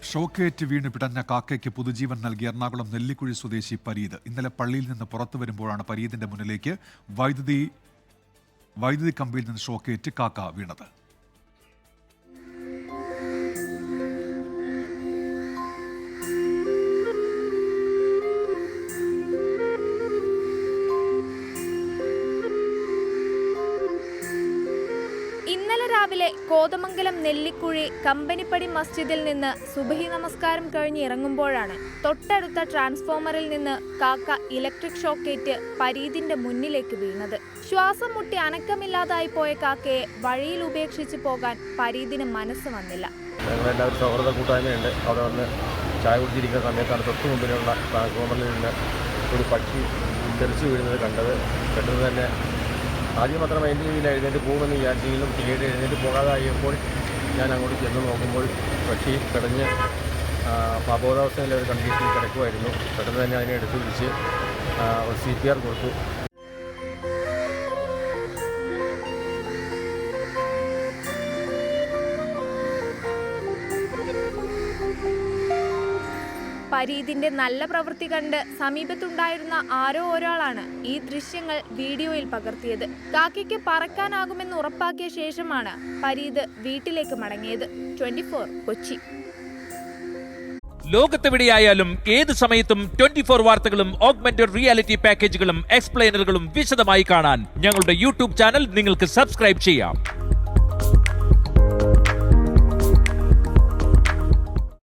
ഷോക്കേറ്റ് വീണ് പിടഞ്ഞ കാക്കയ്ക്ക് പുതുജീവൻ നൽകിയ എറണാകുളം നെല്ലിക്കുഴി സ്വദേശി പരീത് ഇന്നലെ പള്ളിയിൽ നിന്ന് പുറത്തു വരുമ്പോഴാണ് പരീതിന്റെ മുന്നിലേക്ക് വൈദ്യുതി കമ്പിയിൽ നിന്ന് ഷോക്കേറ്റ് കാക്ക വീണത്. ഇന്നലെ രാവിലെ കോതമംഗലം നെല്ലിക്കുഴി കമ്പനിപ്പടി മസ്ജിദിൽ നിന്ന് സുബഹി നമസ്കാരം കഴിഞ്ഞ് ഇറങ്ങുമ്പോഴാണ് തൊട്ടടുത്ത ട്രാൻസ്ഫോമറിൽ നിന്ന് കാക്ക ഇലക്ട്രിക് ഷോക്കേറ്റ് പരീതിന്റെ മുന്നിലേക്ക് വീണത്. ശ്വാസം മുട്ടി അനക്കമില്ലാതായി പോയ കാക്കയെ വഴിയിൽ ഉപേക്ഷിച്ച് പോകാൻ പരീതിന് മനസ്സ് വന്നില്ല. ഞങ്ങളെല്ലാവരും സൗഹൃദ കൂട്ടായ്മയുണ്ട്. അവിടെ വന്ന് ചായ കുടിച്ചിരിക്കുന്ന സമയത്താണ് തൊട്ട് മുമ്പിലുള്ള ട്രാൻസ്ഫോമറിൽ നിന്ന് ഒരു പക്ഷി തെറിച്ചു വീഴുന്നത് കണ്ടത്. പെട്ടെന്ന് തന്നെ ആദ്യം മാത്രം അതിൻ്റെ രീതിയിൽ എഴുന്നേറ്റ് പോകുമെന്ന് വിചാരിച്ചെങ്കിലും പിന്നീട് എഴുന്നേറ്റ് പോകാതായപ്പോൾ ഞാൻ അങ്ങോട്ട് ചെന്ന് നോക്കുമ്പോൾ പക്ഷി കിടഞ്ഞ് അബോധാവസ്ഥയിലെ ഒരു കണ്ടീഷനിൽ കിടക്കുമായിരുന്നു. പെട്ടെന്ന് തന്നെ അതിനെ എടുത്തു പിടിച്ച് ഒരു CPR കൊടുത്തു. പരീതിന്റെ നല്ല പ്രവൃത്തി കണ്ട് സമീപത്തുണ്ടായിരുന്ന ആരോ ഒരാളാണ് ഈ ദൃശ്യങ്ങൾ വീഡിയോയിൽ പകർത്തിയത്. കാക്കയ്ക്ക് പറക്കാനാകുമെന്ന് ഉറപ്പാക്കിയ ശേഷമാണ് പരീത് വീട്ടിലേക്ക് മടങ്ങിയത്. 24 കൊച്ചി. ലോകത്തെവിടെയായാലും ഏത് സമയത്തും 24 വാർത്തകളും ഓഗ്മെന്റഡ് റിയാലിറ്റി പാക്കേജുകളും എക്സ്പ്ലെയിനറുകളും വിശദമായി കാണാൻ ഞങ്ങളുടെ YouTube ചാനൽ നിങ്ങൾക്ക് സബ്സ്ക്രൈബ് ചെയ്യാം.